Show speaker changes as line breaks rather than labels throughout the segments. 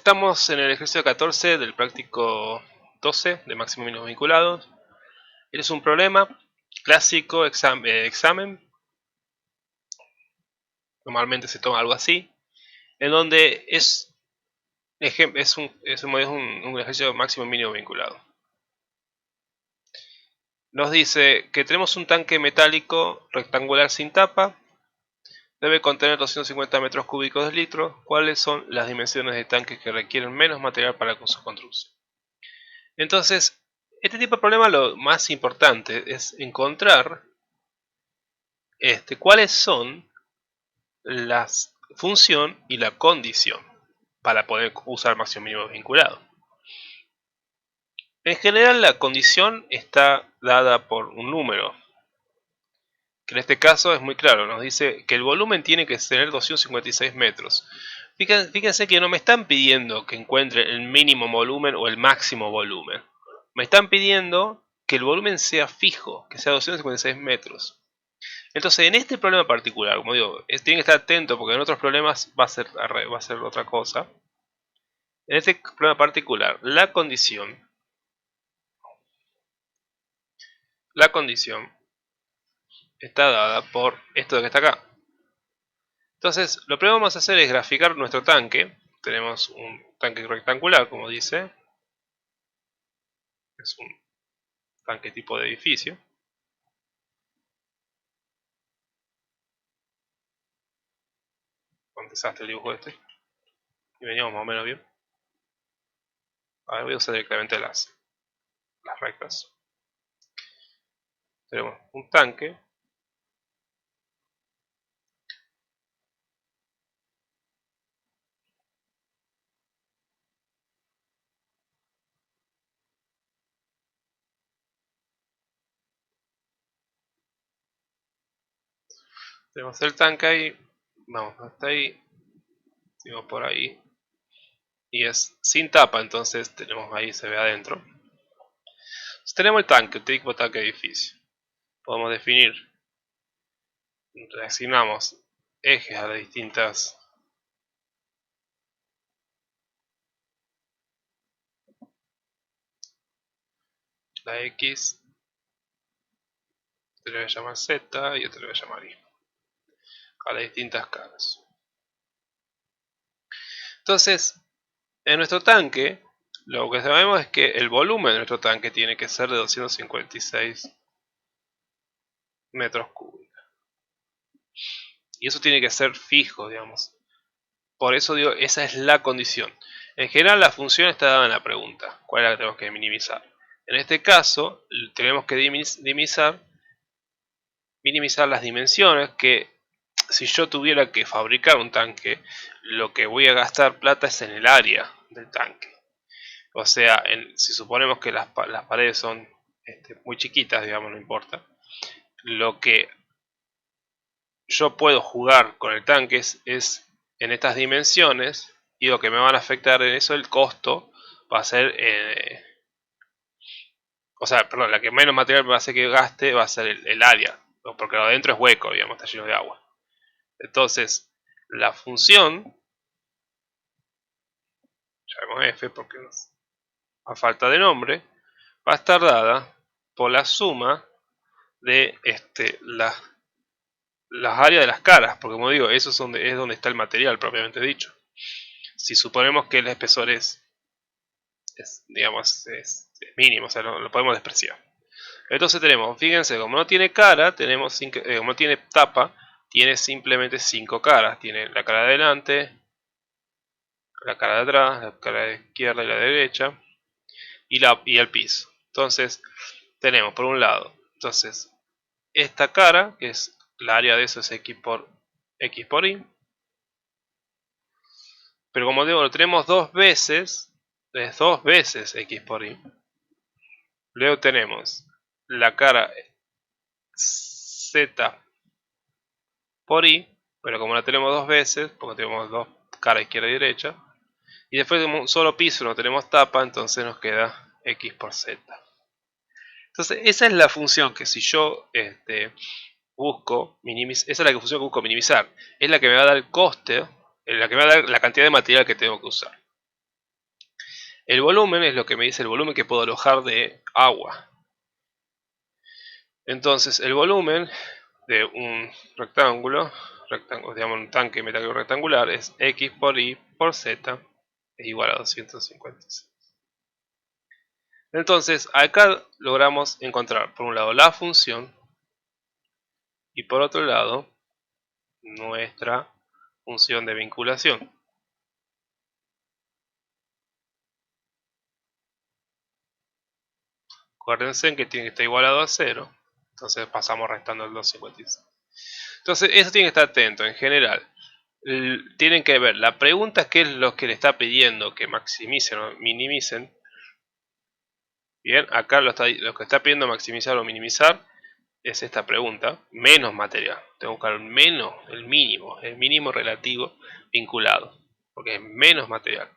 Estamos en el ejercicio 14 del práctico 12 de máximo mínimo vinculados. Es un problema clásico examen. Normalmente se toma algo así, en donde es un ejercicio máximo mínimo vinculado. Nos dice que tenemos un tanque metálico rectangular sin tapa. Debe contener 250 metros cúbicos de litro. ¿Cuáles son las dimensiones de tanques que requieren menos material para su construcción? Entonces, este tipo de problema lo más importante es encontrar cuáles son la función y la condición para poder usar máximo mínimo vinculado. En general la condición está dada por un número, que en este caso es muy claro, nos dice que el volumen tiene que tener 256 metros. Fíjense que no me están pidiendo que encuentre el mínimo volumen o el máximo volumen. Me están pidiendo que el volumen sea fijo, que sea 256 metros. Entonces, en este problema particular, como digo, tienen que estar atentos porque en otros problemas va a ser otra cosa. En este problema particular, la condición está dada por esto de que está acá. Entonces, lo primero que vamos a hacer es graficar nuestro tanque. Tenemos un tanque rectangular, como dice. Es un tanque tipo de edificio. Un desastre el dibujo este. Y veníamos más o menos bien. Ahora voy a usar directamente las rectas. Tenemos un tanque. Tenemos el tanque ahí. Vamos hasta ahí. Seguimos por ahí. Y es sin tapa, entonces tenemos ahí, se ve adentro. Entonces, tenemos el tanque, el tipo tanque de edificio. Podemos definir, reasignamos ejes a las distintas la X, te lo voy a llamar Z y otro le voy a llamar Y, a las distintas caras. Entonces, en nuestro tanque, lo que sabemos es que el volumen de nuestro tanque tiene que ser de 256 metros cúbicos. Y eso tiene que ser fijo, digamos. Por eso digo, esa es la condición. En general la función está dada en la pregunta, ¿cuál es la que tenemos que minimizar? En este caso, tenemos que minimizar las dimensiones, que si yo tuviera que fabricar un tanque, lo que voy a gastar plata es en el área del tanque. O sea, si suponemos que las paredes son muy chiquitas, digamos, no importa. Lo que yo puedo jugar con el tanque es en estas dimensiones, y lo que me van a afectar en eso, el costo, va a ser, o sea, perdón, la que menos material me va a hacer que gaste va a ser el área, porque lo adentro es hueco, digamos, está lleno de agua. Entonces, la función, llamemos f porque a falta de nombre, va a estar dada por la suma de las áreas de las caras, porque como digo, eso es donde está el material propiamente dicho. Si suponemos que el espesor digamos, es mínimo, o sea, lo podemos despreciar. Entonces tenemos, fíjense, como no tiene cara, como no tiene tapa, tiene simplemente 5 caras. Tiene la cara de adelante, la cara de atrás, la cara de izquierda y la de derecha, y el piso. Entonces tenemos por un lado, entonces esta cara, que es la área de eso es x por y, pero como digo, lo tenemos dos veces, es 2 veces x por y. Luego tenemos la cara z por y, pero como la tenemos dos veces, porque tenemos dos caras izquierda y derecha, y después de un solo piso no tenemos tapa, entonces nos queda x por z. Entonces esa es la función que si yo busco minimizar, esa es la función que busco minimizar, es la que me va a dar el coste, la que me va a dar la cantidad de material que tengo que usar. El volumen es lo que me dice el volumen que puedo alojar de agua. Entonces el volumen de un rectángulo, digamos un tanque metálico rectangular, es X por Y por Z es igual a 256. Entonces acá logramos encontrar por un lado la función y por otro lado nuestra función de vinculación. Acuérdense que tiene que estar igualado a 0, entonces pasamos restando el 256. Entonces eso tiene que estar atento en general. Tienen que ver la pregunta, que es lo que le está pidiendo que maximicen o minimicen. Bien, acá lo que está pidiendo maximizar o minimizar es esta pregunta, menos material. Tengo que buscar el mínimo relativo vinculado, porque es menos material.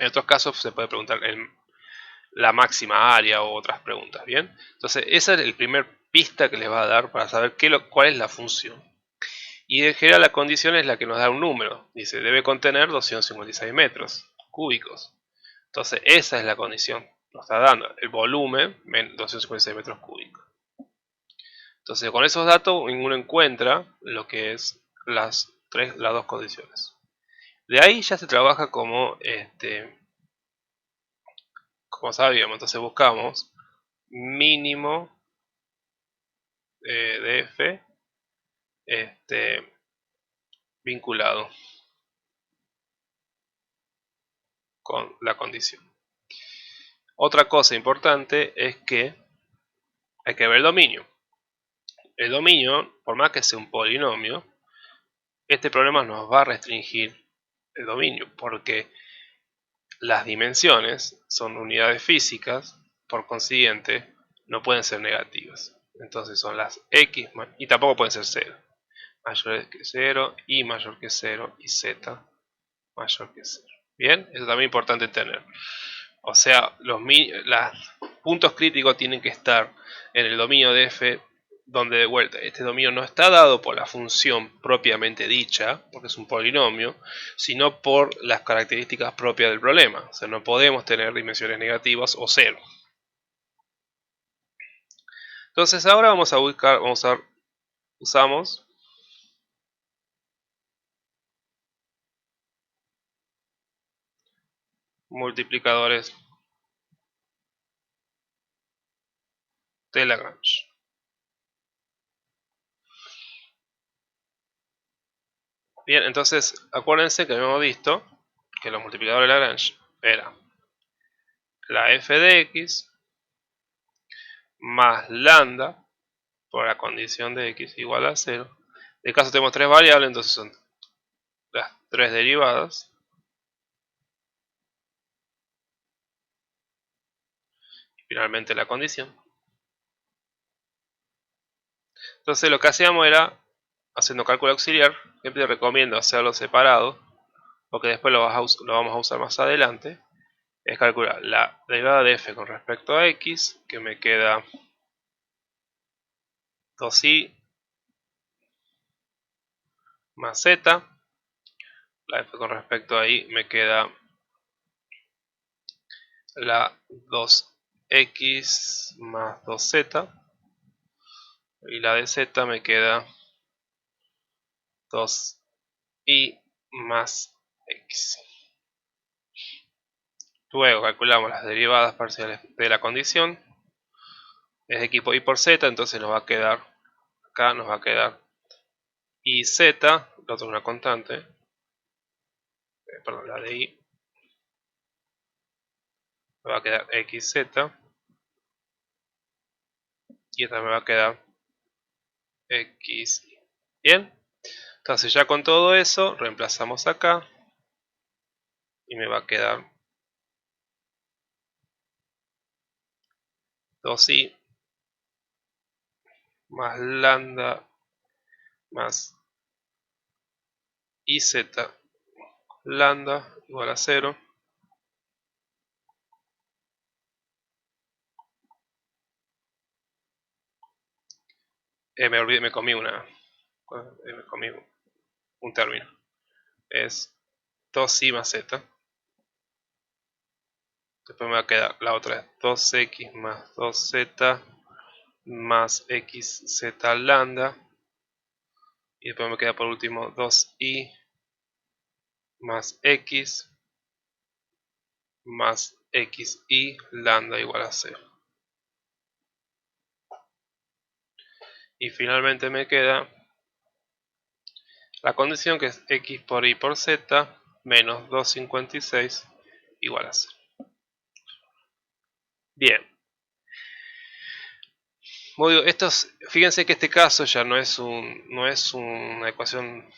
En otros casos se puede preguntar la máxima área o otras preguntas, ¿bien? Entonces esa es el primer pista que les va a dar para saber cuál es la función. Y en general la condición es la que nos da un número. Dice, debe contener 256 metros cúbicos. Entonces esa es la condición. Nos está dando el volumen, 256 metros cúbicos. Entonces con esos datos uno encuentra lo que es las dos condiciones. De ahí ya se trabaja como sabíamos. Entonces buscamos mínimo de F vinculado con la condición. Otra cosa importante es que hay que ver el dominio. El dominio, por más que sea un polinomio, este problema nos va a restringir el dominio, porque las dimensiones son unidades físicas, por consiguiente no pueden ser negativas. Entonces son las x, y tampoco pueden ser 0. Mayor que 0, y mayor que 0, y z mayor que 0. Bien, eso también es importante tener. O sea, los puntos críticos tienen que estar en el dominio de f, donde de vuelta este dominio no está dado por la función propiamente dicha, porque es un polinomio, sino por las características propias del problema. O sea, no podemos tener dimensiones negativas o cero. Entonces ahora vamos a buscar, usamos multiplicadores de Lagrange. Bien, entonces acuérdense que habíamos visto que los multiplicadores de Lagrange eran la f de x más lambda por la condición de x igual a 0. En este caso tenemos tres variables, entonces son las tres derivadas. Y finalmente la condición. Entonces lo que hacíamos era, haciendo cálculo auxiliar, siempre recomiendo hacerlo separado, porque después lo vamos a usar más adelante. Es calcular la derivada de f con respecto a x, que me queda 2i más z. La f con respecto a y me queda la 2x más 2z. Y la de z me queda 2i más x. Luego calculamos las derivadas parciales de la condición. Es x por y por z, entonces nos va a quedar, acá nos va a quedar iz, la otra es una constante, perdón, la de y, me va a quedar xz, y esta me va a quedar x. Bien, entonces ya con todo eso reemplazamos acá y me va a quedar 2i más lambda más iz lambda igual a 0. Me olvidé, me comí un término. Es 2i más z Después me va a quedar la otra es 2x más 2z más xz lambda. Y después me queda por último 2y más x más xy lambda igual a 0. Y finalmente me queda la condición que es x por y por z menos 256 igual a 0. Bien. Fíjense que este caso ya no es una ecuación,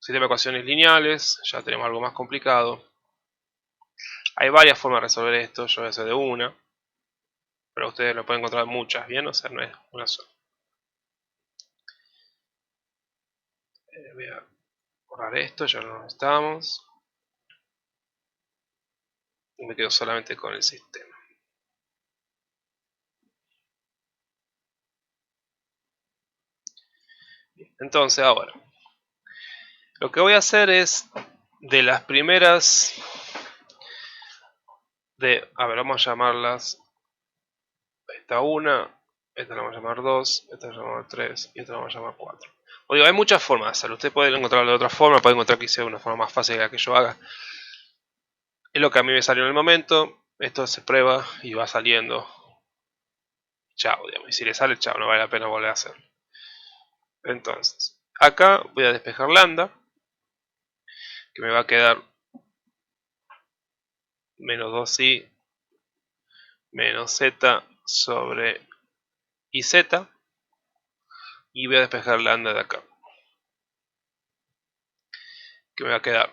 sistema de ecuaciones lineales, ya tenemos algo más complicado. Hay varias formas de resolver esto, yo voy a hacer de una, pero ustedes lo pueden encontrar muchas, ¿bien? O sea, no es una sola. Voy a borrar esto, ya no estamos. Y me quedo solamente con el sistema. Entonces ahora, lo que voy a hacer es de las primeras, a ver, vamos a llamarlas, esta 1, esta la vamos a llamar 2, esta la vamos a llamar 3 y esta la vamos a llamar 4. O digo, hay muchas formas de hacerlo, usted puede encontrarlo de otra forma, puede encontrar que sea una forma más fácil de la que yo haga. Es lo que a mí me salió en el momento, esto se prueba y va saliendo. Chao, digamos, y si le sale, chao, no vale la pena volver a hacerlo. Entonces, acá voy a despejar lambda, que me va a quedar menos 2i menos z sobre iz, y voy a despejar lambda de acá, que me va a quedar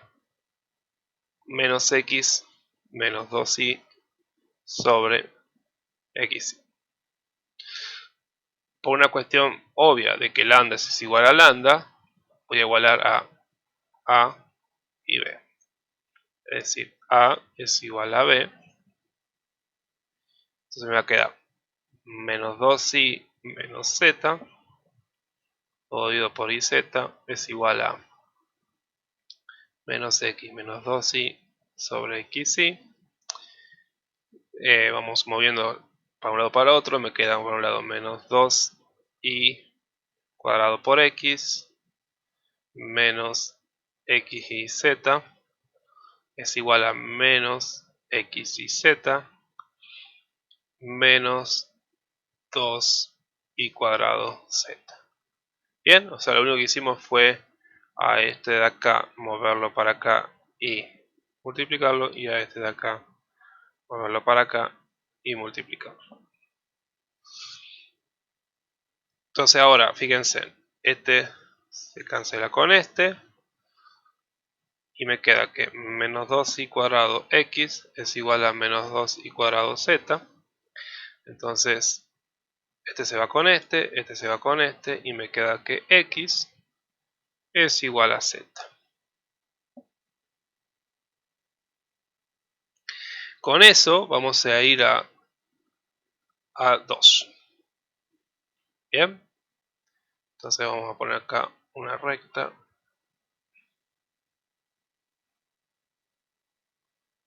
menos x menos 2i sobre x. Por una cuestión obvia de que lambda es igual a lambda, voy a igualar a y b. Es decir, a es igual a b. Entonces me va a quedar menos 2i menos z, todo dividido por iz, es igual a menos x menos 2i sobre xy. Vamos moviendo para un lado para otro, me queda por un lado menos 2i cuadrado por x menos x y z es igual a menos x y z menos 2i cuadrado z. Bien, o sea, lo único que hicimos fue a este de acá moverlo para acá y multiplicarlo, y a este de acá moverlo para acá y multiplicarlo. Entonces ahora, fíjense, este se cancela con este y me queda que menos 2i cuadrado x es igual a menos 2i cuadrado z. Entonces este se va con este se va con este, y me queda que x es igual a z. Con eso vamos a ir a 2. Bien, entonces vamos a poner acá una recta.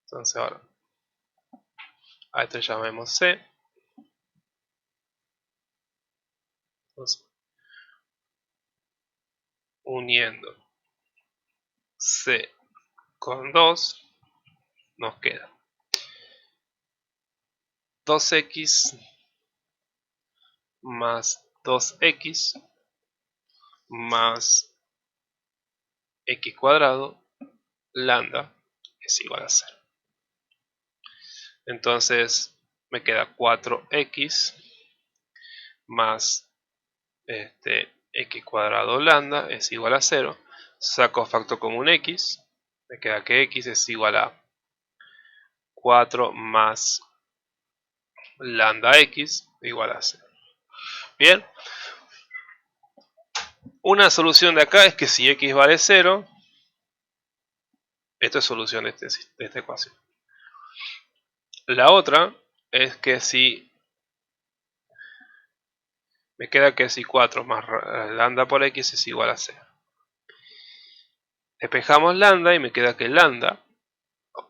Entonces ahora a esto llamemos c. Entonces, uniendo c con 2 nos queda 2x más 2x más x cuadrado lambda es igual a 0. Entonces me queda 4x más x cuadrado lambda es igual a 0. Saco factor común x, me queda que x es igual a 4 más lambda x igual a 0. Bien, una solución de acá es que si x vale 0, esto es solución de esta ecuación. La otra es que si me queda que si 4 más lambda por x es igual a 0. Despejamos lambda y me queda que lambda,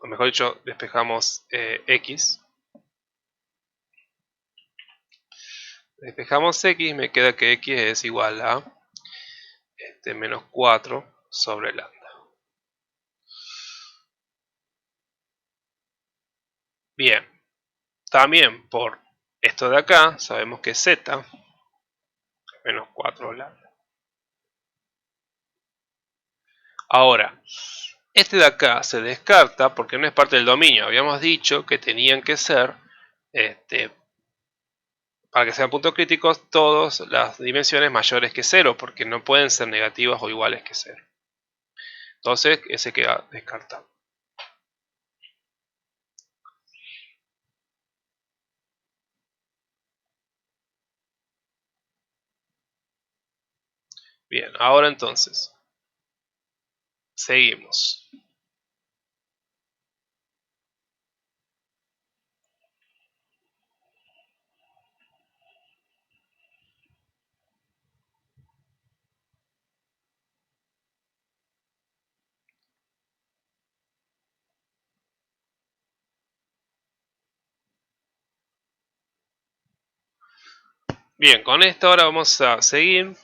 o mejor dicho, despejamos x. Despejamos x, me queda que x es igual a menos 4 sobre lambda. Bien, también por esto de acá sabemos que z es menos 4 lambda. Ahora, este de acá se descarta porque no es parte del dominio. Habíamos dicho que tenían que ser, para que sean puntos críticos, todas las dimensiones mayores que 0, porque no pueden ser negativas o iguales que 0. Entonces, ese queda descartado. Bien, ahora entonces, seguimos. Bien, con esto ahora vamos a seguir.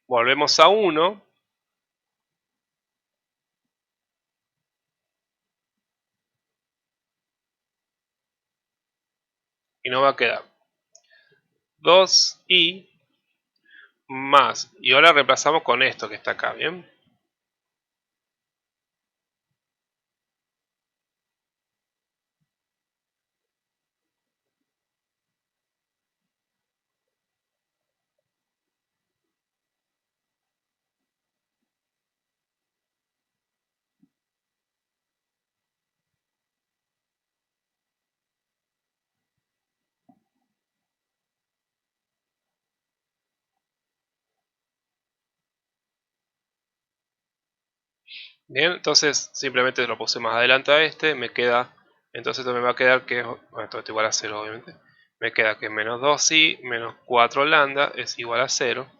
Volvemos a 1. Y nos va a quedar 2i más. Y ahora reemplazamos con esto que está acá, ¿bien? Bien, entonces simplemente lo puse más adelante a me queda, entonces esto me va a quedar que, bueno, esto es igual a 0 obviamente, me queda que menos 2i menos 4 lambda es igual a 0,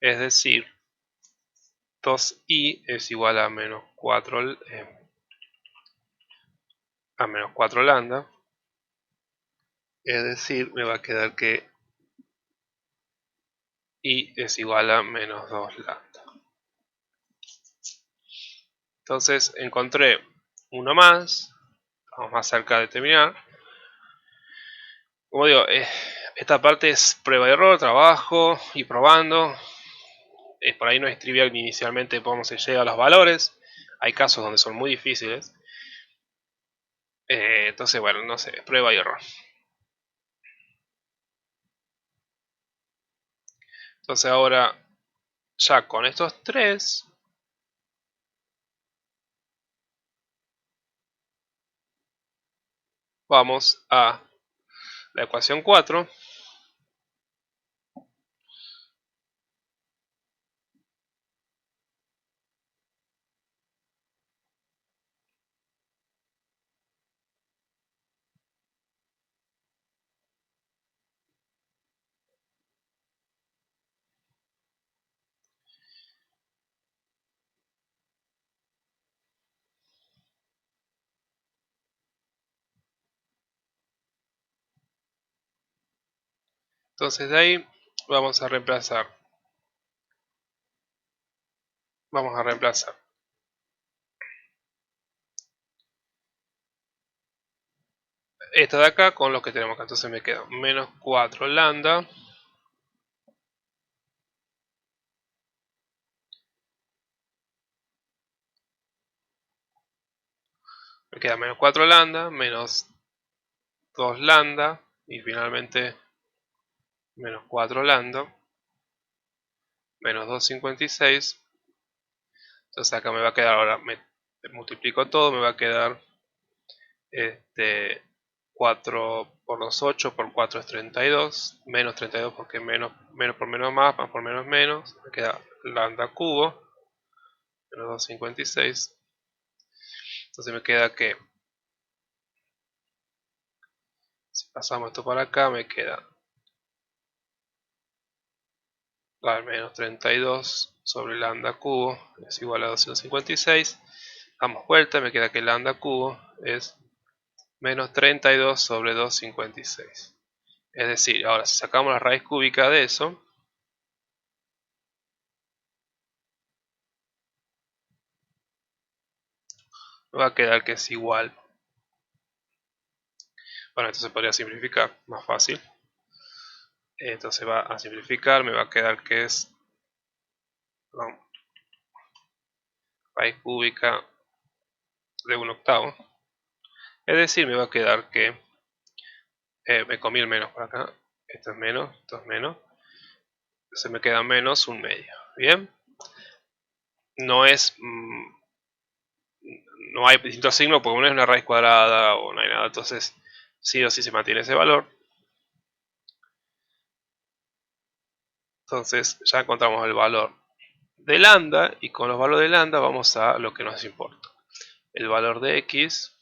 es decir, 2i es igual a menos 4, lambda, es decir, me va a quedar que i es igual a menos 2 lambda. Entonces encontré uno más, estamos más cerca de terminar. Como digo, esta parte es prueba y error, trabajo y probando. Por ahí no es trivial inicialmente cómo se llega a los valores. Hay casos donde son muy difíciles. Entonces, bueno, no sé, prueba y error. Entonces ahora, ya con estos tres, vamos a la ecuación 4. Entonces de ahí vamos a reemplazar. Vamos a reemplazar esta de acá con lo que tenemos acá. Entonces me queda menos 4 lambda. Me queda menos 4 lambda, menos 2 lambda. Y finalmente menos 4 lambda. Menos 2,56. Entonces acá me va a quedar, ahora me multiplico todo, me va a quedar 4 por 2, 8 por 4 es 32, menos 32 porque menos por menos más por menos menos, me queda lambda cubo, menos 2,56. Entonces me queda que, si pasamos esto para acá, me queda da menos 32 sobre lambda cubo es igual a 256. Damos vuelta, me queda que lambda cubo es menos 32 sobre 256. Es decir, ahora si sacamos la raíz cúbica de eso, me va a quedar que es igual. Bueno, entonces podría simplificar, más fácil. Entonces va a simplificar, me va a quedar que es raíz cúbica de 1/8. Es decir, me va a quedar que me comí el menos por acá. Esto es menos, esto es menos. Se me queda menos 1/2. Bien. No es... no hay distintos signos porque no es una raíz cuadrada o no hay nada. Entonces, sí o sí se mantiene ese valor. Entonces, ya encontramos el valor de lambda. Y con los valores de lambda vamos a lo que nos importa. El valor de x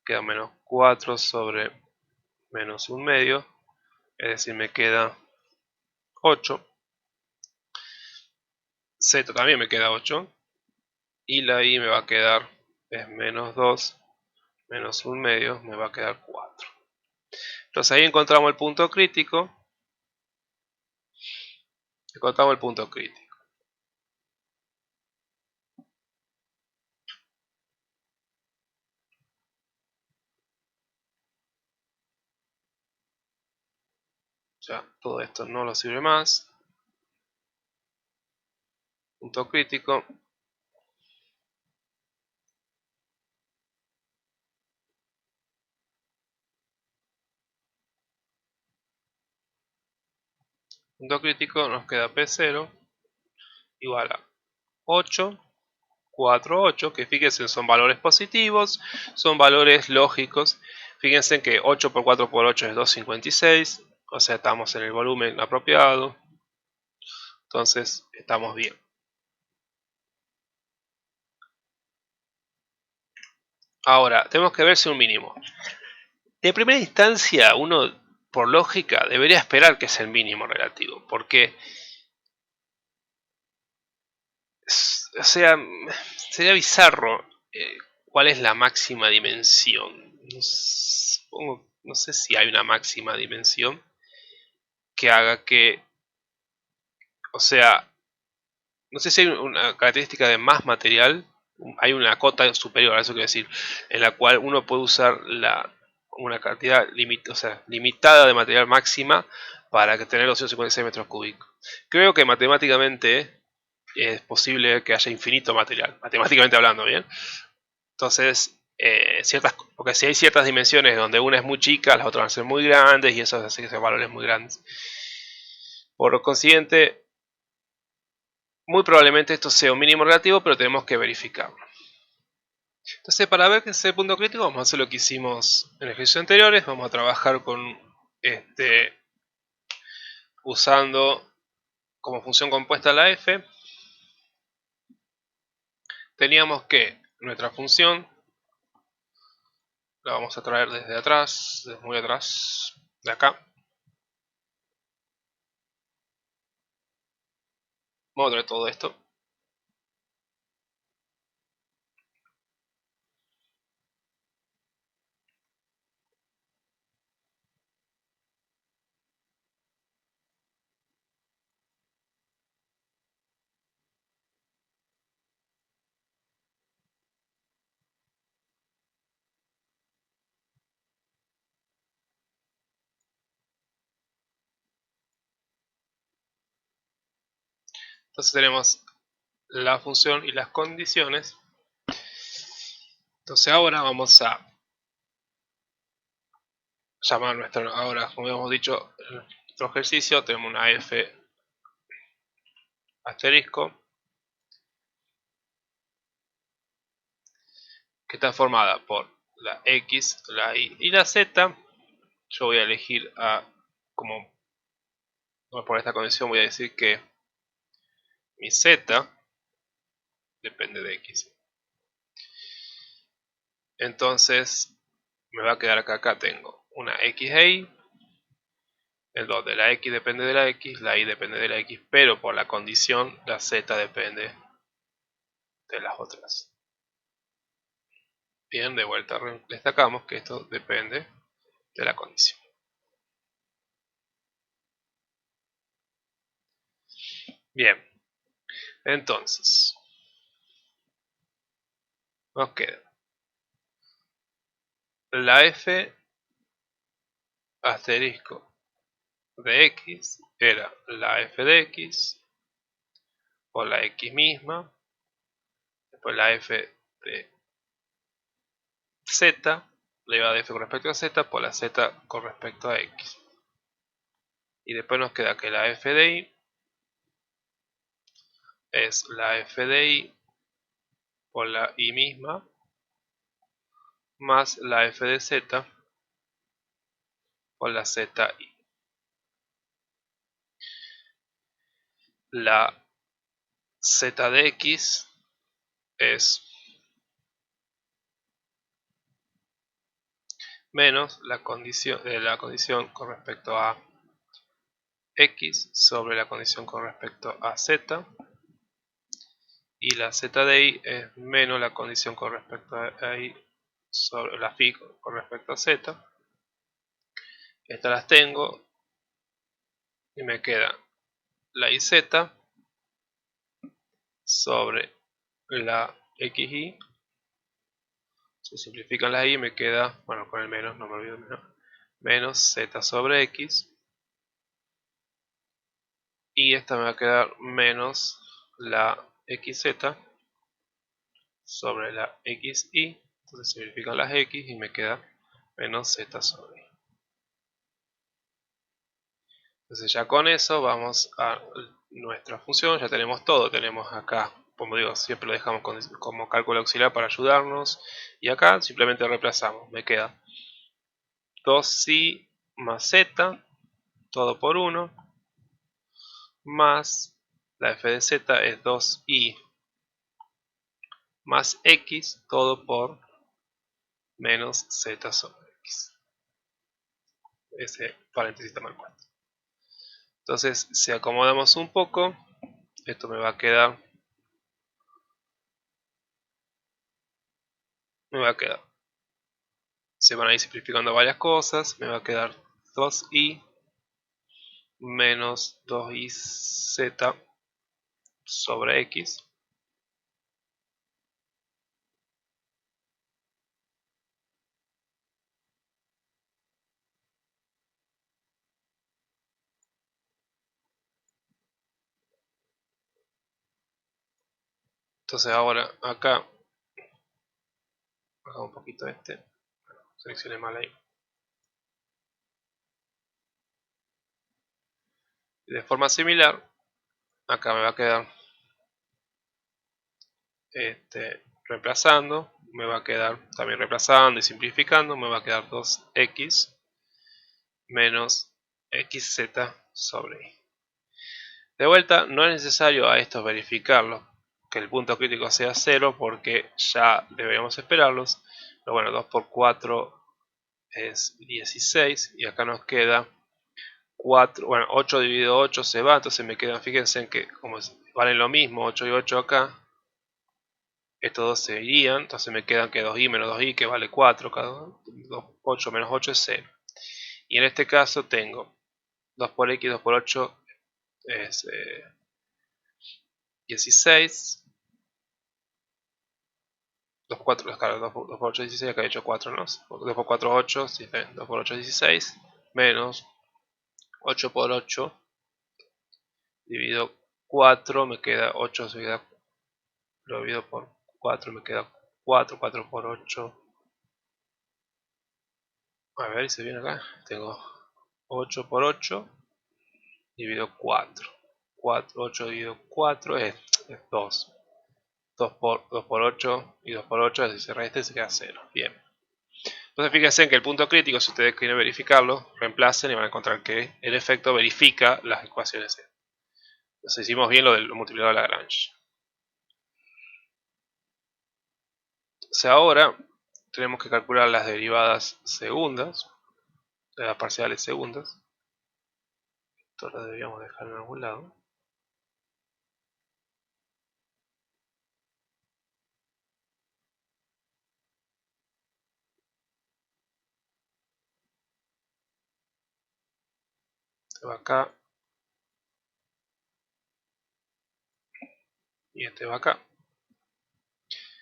queda menos 4 sobre menos 1/2. Es decir, me queda 8. Z también me queda 8. Y la y me va a quedar es menos 2 menos 1/2, me va a quedar 4. Entonces ahí encontramos el punto crítico. Encontramos el punto crítico. Ya todo esto no nos sirve más. Punto crítico. Punto crítico nos queda P0 igual a 8, 4, 8, que fíjense son valores positivos, son valores lógicos. Fíjense que 8 por 4 por 8 es 256, o sea, estamos en el volumen apropiado. Entonces, estamos bien. Ahora, tenemos que ver si un mínimo. De primera instancia, uno, por lógica, debería esperar que es el mínimo relativo, porque, o sea, sería bizarro cuál es la máxima dimensión. No sé si hay una máxima dimensión que haga que, o sea, no sé si hay una característica de más material, hay una cota superior, a eso quiero decir, en la cual uno puede usar una cantidad limitada de material máxima para tener 256 metros cúbicos. Creo que matemáticamente es posible que haya infinito material, matemáticamente hablando, ¿bien? Entonces, porque si hay ciertas dimensiones donde una es muy chica, las otras van a ser muy grandes y eso hace que sean valores muy grandes. Por lo consiguiente, muy probablemente esto sea un mínimo relativo, pero tenemos que verificarlo. Entonces, para ver que es el punto crítico, vamos a hacer lo que hicimos en ejercicios anteriores. Vamos a trabajar con usando como función compuesta la f. Teníamos que nuestra función la vamos a traer desde atrás, desde muy atrás, de acá. Vamos a traer todo esto. Entonces tenemos la función y las condiciones. Entonces ahora vamos a llamar ahora, como hemos dicho, nuestro ejercicio. Tenemos una f asterisco que está formada por la x, la y y la z. Yo voy a elegir como por esta condición voy a decir que mi z depende de x. Entonces me va a quedar acá tengo una x el 2 de la x depende de la x, la y depende de la x, pero por la condición la z depende de las otras. Bien, de vuelta destacamos que esto depende de la condición. Bien, entonces nos queda la f asterisco de x era la f de x por la x misma, después la f de z, derivada de f con respecto a z por la z con respecto a x. Y después nos queda que la f de y es la f de y por la y misma más la f de z por la zi. La z de x es menos la condición con respecto a x sobre la condición con respecto a z, y la z de y es menos la condición con respecto a y sobre la phi con respecto a z. Estas las tengo y me queda la iz sobre la xy. Se simplifican las y me queda, bueno, con el menos, no me olvido menos z sobre x, y esta me va a quedar menos la xz sobre la xy. Entonces se simplifican las x y me queda menos z sobre y. Entonces ya con eso vamos a nuestra función, ya tenemos todo, tenemos acá, como digo, siempre lo dejamos como cálculo auxiliar para ayudarnos, y acá simplemente reemplazamos, me queda 2i más z, todo por 1, más la f de z es 2i más x, todo por menos z sobre x. Ese paréntesis mal puesto. Entonces, si acomodamos un poco, esto me va a quedar, se van a ir simplificando varias cosas, me va a quedar 2i menos 2iz sobre x. Entonces ahora acá, bajamos un poquito seleccioné mal ahí. Y de forma similar, acá me va a quedar reemplazando, me va a quedar también reemplazando y simplificando, me va a quedar 2x menos xz sobre y. De vuelta, no es necesario a esto verificarlo, que el punto crítico sea 0, porque ya deberíamos esperarlos. Pero bueno, 2 por 4 es 16, y acá nos queda 4, bueno, 8 dividido 8 se va, entonces me quedan, fíjense en que como valen lo mismo 8 y 8 acá, estos dos se irían, entonces me quedan que 2i menos 2i, que vale 4, cada uno, 8 menos 8 es 0. Y en este caso tengo 2 por x, 2 por 8 es 16. 2 por 4, claro, 2 por 8 es 16, acá he hecho 4, ¿no? 2 por 4 es 8, sí, 2 por 8 es 16, menos 8 por 8 dividido 4, me queda 8, lo divido por 4, me queda 4, 4 por 8. A ver, ¿se viene acá? Tengo 8 por 8 dividido 4. 8 dividido 4 es 2. 2 por 8 y 2 por 8, si se resta se queda 0. Bien. Entonces fíjense en que el punto crítico, si ustedes quieren verificarlo, reemplacen y van a encontrar que el efecto verifica las ecuaciones. Entonces hicimos bien lo del multiplicador de Lagrange. Entonces ahora tenemos que calcular las derivadas segundas, de las parciales segundas. Esto lo deberíamos dejar en algún lado. Este va acá. Y este va acá.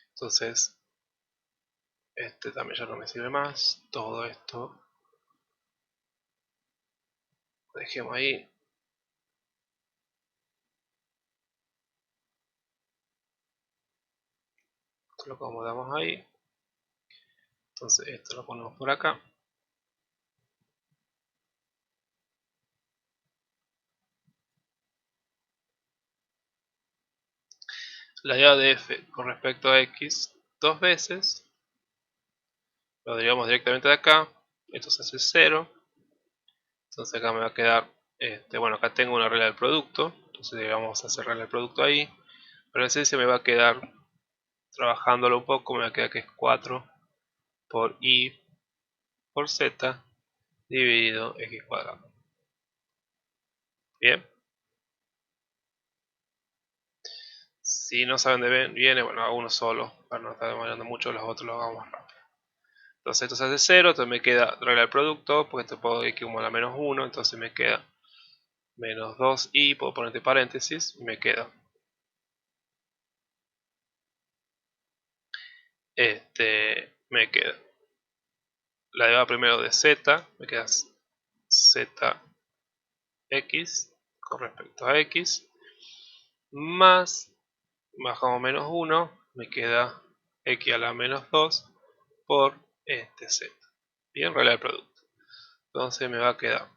Entonces, este también ya no me sirve más. Todo esto lo dejemos ahí. Esto lo acomodamos ahí. Entonces esto lo ponemos por acá. La idea de f con respecto a x dos veces. Lo derivamos directamente de acá. Esto se hace 0. Entonces acá me va a quedar, bueno, acá tengo una regla del producto. Entonces vamos a cerrar el producto ahí. Pero en esencia me va a quedar, trabajándolo un poco, me va a quedar que es 4 por y por z dividido x cuadrado. Bien. Si no saben de dónde viene, bueno, hago uno solo. Para no estar demorando mucho, los otros los hagamos más rápido. Entonces esto se hace 0, entonces me queda regla del producto, porque esto puedo ir como a la menos 1, entonces me queda menos 2i, puedo poner entre paréntesis, y me queda la derivada primero de z, me queda zx con respecto a x, más, bajamos menos 1, me queda x a la menos 2 por z. Bien, regla del producto. Entonces me va a quedar,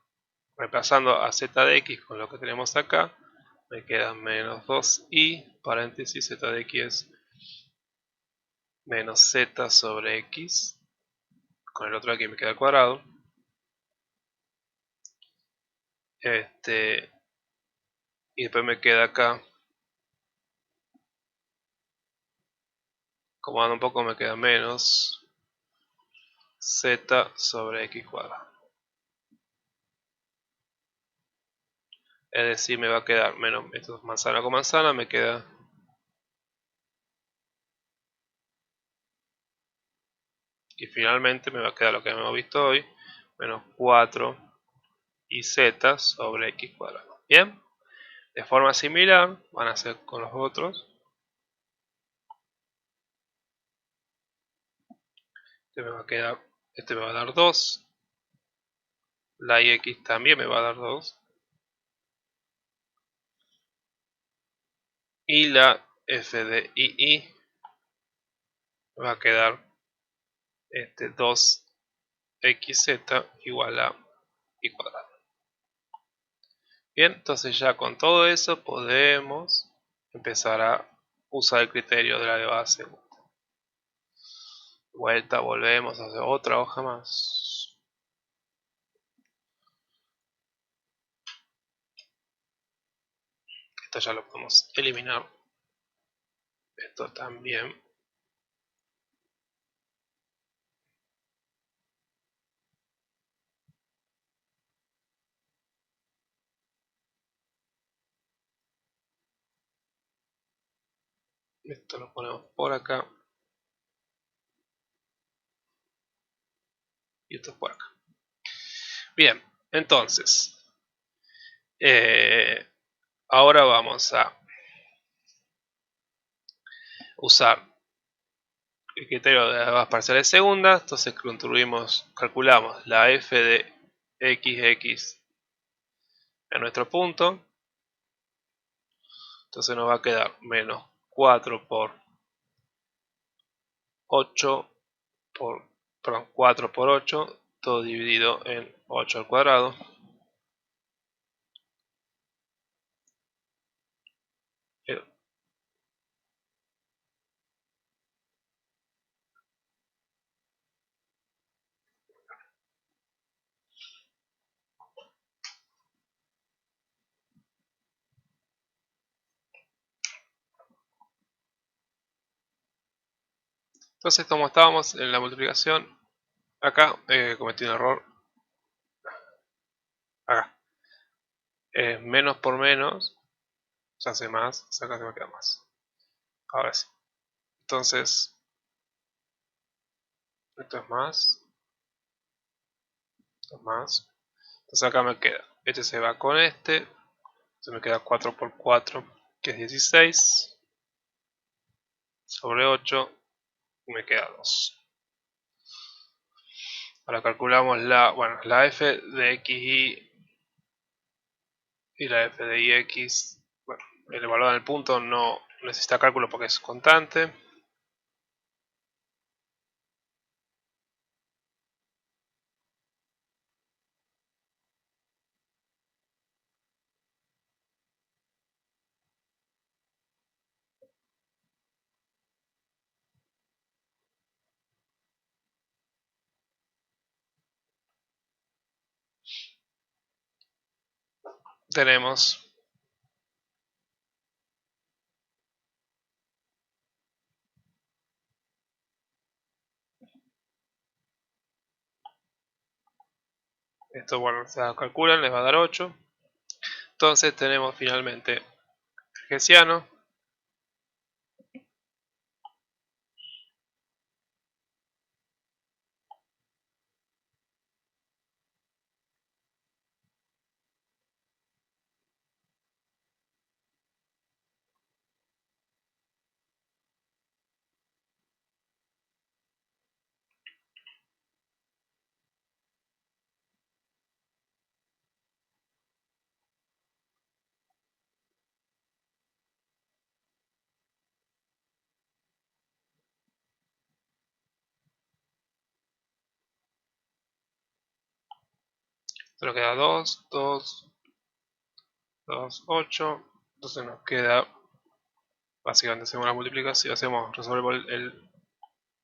reemplazando a z de x con lo que tenemos acá, me queda menos 2i, paréntesis, z de x es menos z sobre x, con el otro aquí me queda al cuadrado. Y después me queda acá, acomodando un poco, me queda menos z sobre x cuadrado. Es decir, me va a quedar menos, esto es manzana con manzana, me queda y finalmente me va a quedar lo que hemos visto hoy, menos 4 y z sobre x cuadrado. Bien, de forma similar van a ser con los otros. Este me va a quedar, este me va a dar 2, la x también me va a dar 2 y la f de i me va a quedar 2xz igual a y cuadrado. Bien, entonces ya con todo eso podemos empezar a usar el criterio de la elevada segunda. Vuelta, volvemos a hacer otra hoja más. Esto ya lo podemos eliminar. Esto también. Esto lo ponemos por acá. Y esto por acá. Bien, entonces. Ahora vamos a usar el criterio de las parciales segundas. Entonces calculamos la f de xx en nuestro punto. Entonces nos va a quedar menos 4 por 8 perdón, 4 por 8, todo dividido en 8 al cuadrado. Entonces, como estábamos en la multiplicación, acá cometí un error. Acá. menos por menos se hace más, acá se me queda más. Ahora sí. Entonces, esto es más, esto es más. Entonces acá me queda, este se va con este, se me queda 4 por 4, que es 16, sobre 8, y me queda 2. Ahora calculamos la f de xy y la f de ix. Bueno, el valor del punto no necesita cálculo porque es constante. Tenemos esto, bueno, se calculan, les va a dar 8. Entonces tenemos finalmente el hessiano, se nos queda 2, 2, 2, 8. Entonces nos queda, básicamente hacemos la multiplicación, resolvemos el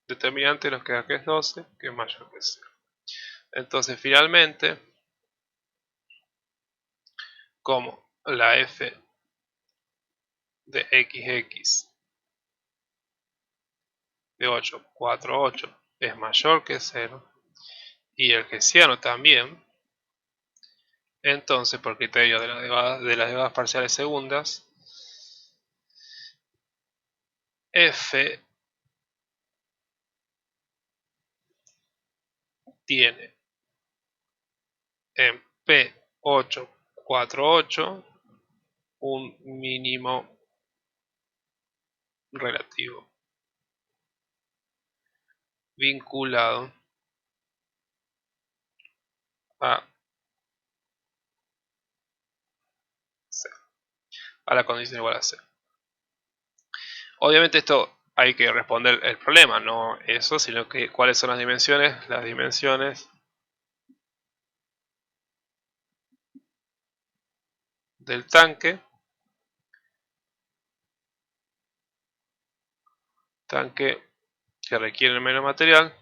determinante, nos queda que es 12, que es mayor que 0. Entonces finalmente, como la f de xx de 8, 4, 8 es mayor que 0 y el hessiano también, entonces por criterio de las derivadas parciales segundas, f tiene en P848 un mínimo relativo vinculado a la condición igual a 0. Obviamente esto hay que responder el problema, no eso, sino que cuáles son las dimensiones. Las dimensiones del tanque que requiere menos material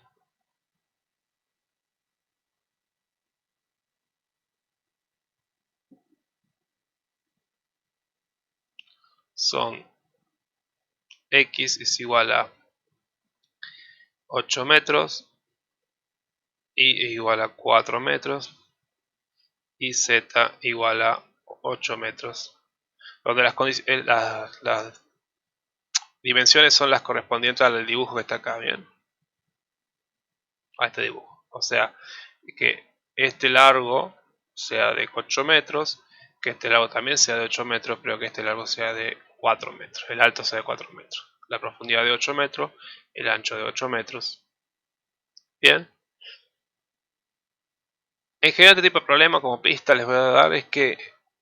son x es igual a 8 metros, y es igual a 4 metros y z igual a 8 metros. Donde las dimensiones son las correspondientes al dibujo que está acá, bien, a este dibujo. O sea, que este largo sea de 8 metros, que este largo también sea de 8 metros, pero que este largo sea de 4 metros, el alto sea de 4 metros, la profundidad de 8 metros, el ancho de 8 metros. Bien. En general este tipo de problema, como pista les voy a dar, es que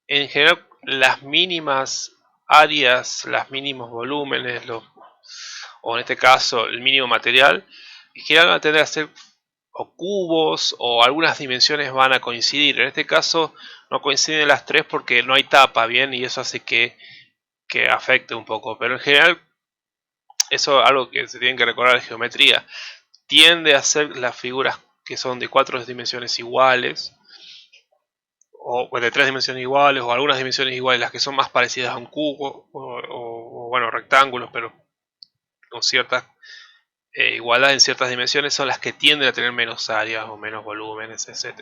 en general las mínimas áreas, los mínimos volúmenes, o en este caso el mínimo material, en general van a tender a ser o cubos o algunas dimensiones van a coincidir. En este caso no coinciden las tres porque no hay tapa, bien, y eso hace que afecte un poco. Pero en general eso es algo que se tienen que recordar de geometría. Tiende a ser las figuras que son de 4 dimensiones iguales, o de 3 dimensiones iguales, o algunas dimensiones iguales, las que son más parecidas a un cubo, o bueno, rectángulos, pero con ciertas igualdad en ciertas dimensiones son las que tienden a tener menos áreas o menos volúmenes, etc.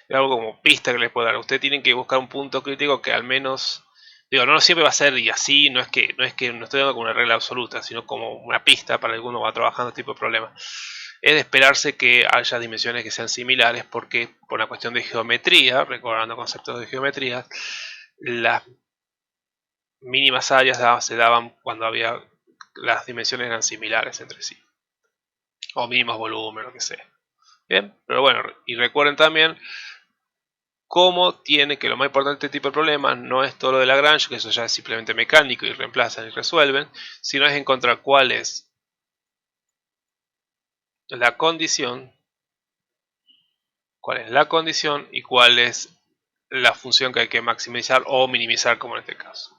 Es algo como pista que les puedo dar. Ustedes tienen que buscar un punto crítico que al menos, digo, no siempre va a ser y así, no estoy dando como una regla absoluta, sino como una pista para que uno va trabajando este tipo de problemas. Es de esperarse que haya dimensiones que sean similares porque por una cuestión de geometría, recordando conceptos de geometría, las mínimas áreas se daban cuando las dimensiones eran similares entre sí, o mínimos volumen, lo que sea. Bien, pero bueno, y recuerden también cómo tiene que lo más importante de este tipo de problemas no es todo lo de Lagrange, que eso ya es simplemente mecánico y reemplazan y resuelven, sino es encontrar cuál es la condición, y cuál es la función que hay que maximizar o minimizar, como en este caso.